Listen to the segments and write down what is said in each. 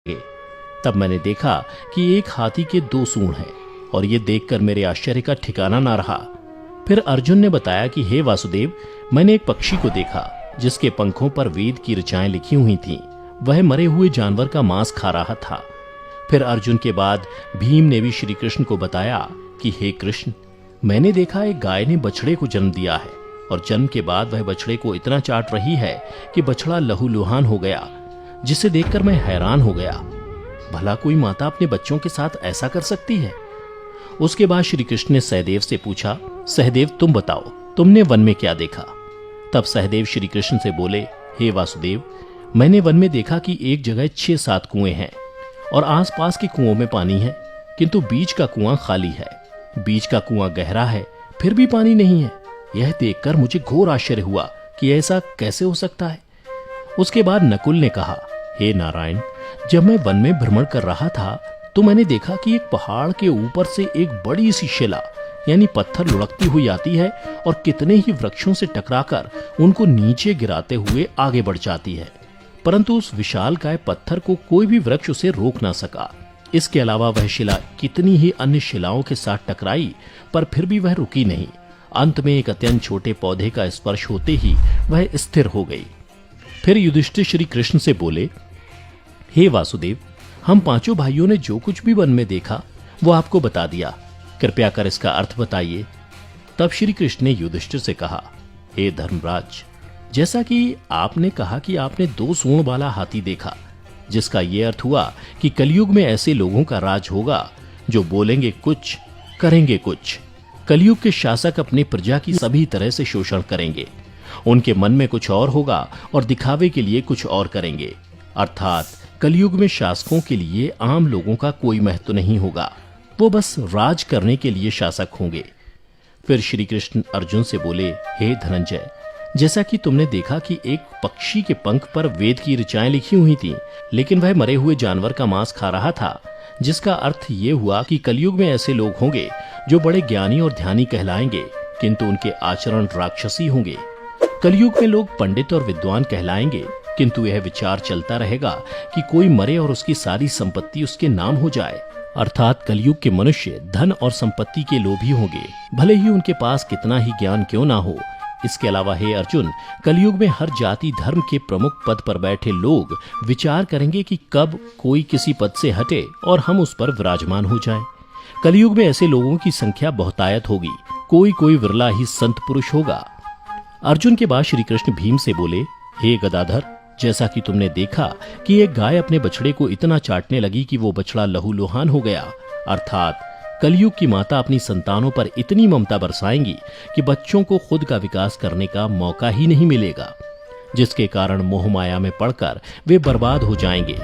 तब मैंने देखा कि एक हाथी के 2 सूंड हैं और ये देखकर मेरे आश्चर्य का ठिकाना ना रहा। फिर अर्जुन ने बताया कि हे वासुदेव, मैंने एक पक्षी को देखा जिसके पंखों पर वेद की ऋचाएं लिखी हुई थीं। वह मरे हुए जानवर का मांस खा रहा था। फिर अर्जुन के बाद भीम ने भी श्री कृष्ण को बताया कि हे कृष्ण, मैंने देखा एक गाय ने बछड़े को जन्म दिया है और जन्म के बाद वह बछड़े को इतना चाट रही है कि बछड़ा लहूलुहान हो गया, जिसे देखकर मैं हैरान हो गया। भला कोई माता अपने बच्चों के साथ ऐसा कर सकती है? उसके बाद श्री कृष्ण ने सहदेव से पूछा, सहदेव तुम बताओ, तुमने वन में क्या देखा? तब सहदेव श्री कृष्ण से बोले, हे वासुदेव, मैंने वन में देखा कि एक जगह 6-7 कुएं हैं और आसपास के कुओं में पानी है, किंतु बीच का कुआं खाली है। बीच का कुआं गहरा है, फिर भी पानी नहीं है। यह देखकर मुझे घोर आश्चर्य हुआ कि ऐसा कैसे हो सकता है। उसके बाद नकुल ने कहा, हे नारायण, जब मैं वन में भ्रमण कर रहा था तो मैंने देखा कि एक पहाड़ के ऊपर से एक बड़ी सी शिला यानी पत्थर लुढ़कती हुई आती है और कितने ही वृक्षों से टकराकर उनको नीचे गिराते हुए आगे बढ़ जाती है, परंतु उस विशालकाय पत्थर को कोई भी वृक्ष उसे रोक ना सका। इसके अलावा वह शिला कितनी ही अन्य शिलाओं के साथ टकराई, पर फिर भी वह रुकी नहीं। अंत में एक अत्यंत छोटे पौधे का स्पर्श होते ही वह स्थिर हो गई। फिर युधिष्ठिर श्री कृष्ण से बोले, हे वासुदेव, हम 5 भाइयों ने जो कुछ भी वन में देखा वो आपको बता दिया, कृपया कर इसका अर्थ बताइए। तब श्री कृष्ण ने युधिष्ठिर से कहा, हे धर्मराज, जैसा कि आपने कहा कि आपने 2 सूंड वाला हाथी देखा, जिसका यह अर्थ हुआ कि कलयुग में ऐसे लोगों का राज होगा जो बोलेंगे कुछ, करेंगे कुछ। कलयुग के शासक अपनी प्रजा की सभी तरह से शोषण करेंगे। उनके मन में कुछ और होगा और दिखावे के लिए कुछ और करेंगे। अर्थात कलयुग में शासकों के लिए आम लोगों का कोई महत्व नहीं होगा, वो बस राज करने के लिए शासक होंगे। फिर श्री कृष्ण अर्जुन से बोले, हे धनंजय, जैसा कि तुमने देखा कि एक पक्षी के पंख पर वेद की ऋचाएं लिखी हुई थीं, लेकिन वह मरे हुए जानवर का मांस खा रहा था, जिसका अर्थ ये हुआ कि कलयुग में ऐसे लोग होंगे जो बड़े ज्ञानी और ध्यानी कहलाएंगे, किंतु उनके आचरण राक्षसी होंगे। कलयुग में लोग पंडित और विद्वान कहलाएंगे, किंतु यह विचार चलता रहेगा कि कोई मरे और उसकी सारी संपत्ति उसके नाम हो जाए। अर्थात कलयुग के मनुष्य धन और संपत्ति के लोभी होंगे, भले ही उनके पास कितना ही ज्ञान क्यों ना हो। इसके अलावा हे अर्जुन, कलयुग में हर जाति धर्म के प्रमुख पद पर बैठे लोग विचार करेंगे कि कब कोई किसी पद से हटे और हम उस पर विराजमान हो जाएं। कलयुग में ऐसे लोगों की संख्या बहुतायत होगी, कोई कोई विरला ही संत पुरुष होगा। अर्जुन के बाद श्री कृष्ण भीम से बोले, हे गदाधर, जैसा कि तुमने देखा कि एक गाय अपने बछड़े को इतना चाटने लगी कि वो बछड़ा लहूलुहान हो गया, अर्थात कलयुग की माता अपनी संतानों पर इतनी ममता बरसाएंगी कि बच्चों को खुद का विकास करने का मौका ही नहीं मिलेगा, जिसके कारण मोह माया में पड़कर वे बर्बाद हो जाएंगे।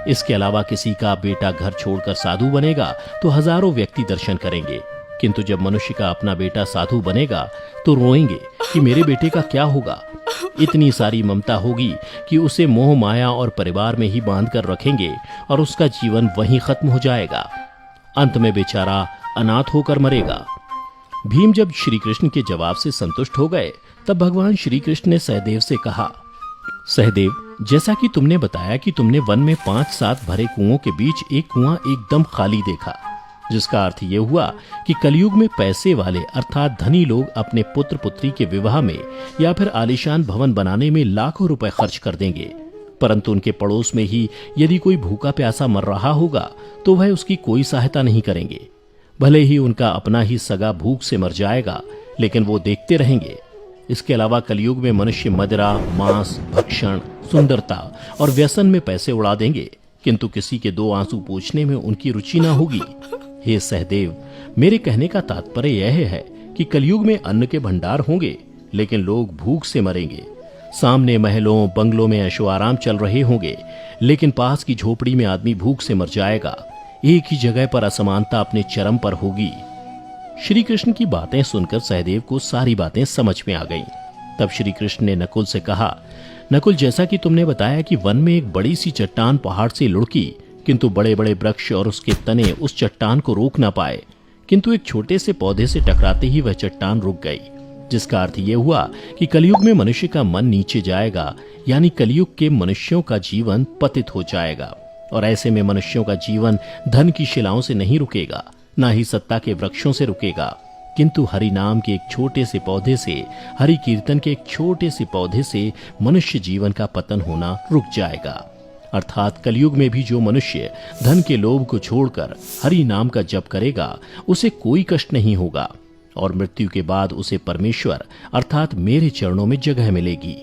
इसके अलावा किसी का बेटा घर छोड़कर साधु बनेगा तो हजारों व्यक्ति दर्शन करेंगे, किंतु जब मनुष्य का अपना बेटा साधु बनेगा तो रोएंगे कि मेरे बेटे का क्या होगा। इतनी सारी ममता होगी कि उसे मोह माया और परिवार में ही बांध कर रखेंगे और उसका जीवन वहीं खत्म हो जाएगा। अंत में बेचारा अनाथ होकर मरेगा। भीम जब श्री कृष्ण के जवाब से संतुष्ट हो गए, तब भगवान श्री कृष्ण ने सहदेव से कहा, सहदेव, जैसा कि तुमने बताया कि तुमने वन में 5-7 भरे कुओं के बीच एक कुआं एकदम खाली देखा, जिसका अर्थ यह हुआ कि कलयुग में पैसे वाले अर्थात धनी लोग अपने पुत्र पुत्री के विवाह में या फिर आलीशान भवन बनाने में लाखों रुपए खर्च कर देंगे, परंतु उनके पड़ोस में ही यदि कोई भूखा प्यासा मर रहा होगा तो वह उसकी कोई सहायता नहीं करेंगे। भले ही उनका अपना ही सगा भूख से मर जाएगा, लेकिन वो देखते रहेंगे। इसके अलावा कलयुग में मनुष्य मदिरा, मांस, भक्षण, सुंदरता और व्यसन में पैसे उड़ा देंगे, किंतु किसी के 2 आंसू पोंछने में उनकी रुचि ना होगी। हे सहदेव, मेरे कहने का तात्पर्य यह है कि कलयुग में अन्न के भंडार होंगे, लेकिन लोग भूख से मरेंगे। सामने महलों बंगलों में ऐशो आराम चल रहे होंगे, लेकिन पास की झोपड़ी में आदमी भूख से मर जाएगा। एक ही जगह पर असमानता अपने चरम पर होगी। श्री कृष्ण की बातें सुनकर सहदेव को सारी बातें समझ में आ गईं। तब श्री कृष्ण ने नकुल से कहा, नकुल, जैसा कि तुमने बताया कि वन में एक बड़ी सी चट्टान पहाड़ से लुढ़की, किंतु बड़े बड़े वृक्ष और उसके तने उस चट्टान को रोक ना पाए, किंतु एक छोटे से पौधे से टकराते ही वह चट्टान रुक गई, जिसका अर्थ यह हुआ कि कलयुग में मनुष्य का मन नीचे जाएगा, यानी कलयुग के मनुष्यों का जीवन पतित हो जाएगा। और ऐसे में मनुष्यों का जीवन धन की शिलाओं से नहीं रुकेगा, ना ही सत्ता के वृक्षों से रुकेगा, किंतु हरि नाम के एक छोटे से पौधे से, हरि कीर्तन के एक छोटे से पौधे से मनुष्य जीवन का पतन होना रुक जाएगा। अर्थात कलयुग में भी जो मनुष्य धन के लोभ को छोड़कर हरि नाम का जप करेगा, उसे कोई कष्ट नहीं होगा और मृत्यु के बाद उसे परमेश्वर अर्थात मेरे चरणों में जगह मिलेगी।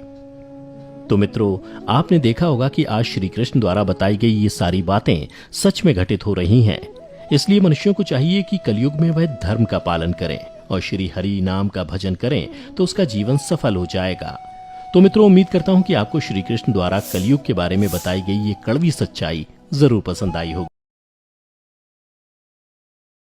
तो मित्रों, आपने देखा होगा कि आज श्री कृष्ण द्वारा बताई गई ये सारी बातें सच में घटित हो रही हैं। इसलिए मनुष्यों को चाहिए कि कलयुग में वह धर्म का पालन करें और श्री हरि नाम का भजन करें, तो उसका जीवन सफल हो जाएगा। तो मित्रों, उम्मीद करता हूं कि आपको श्री कृष्ण द्वारा कलयुग के बारे में बताई गई ये कड़वी सच्चाई जरूर पसंद आई होगी।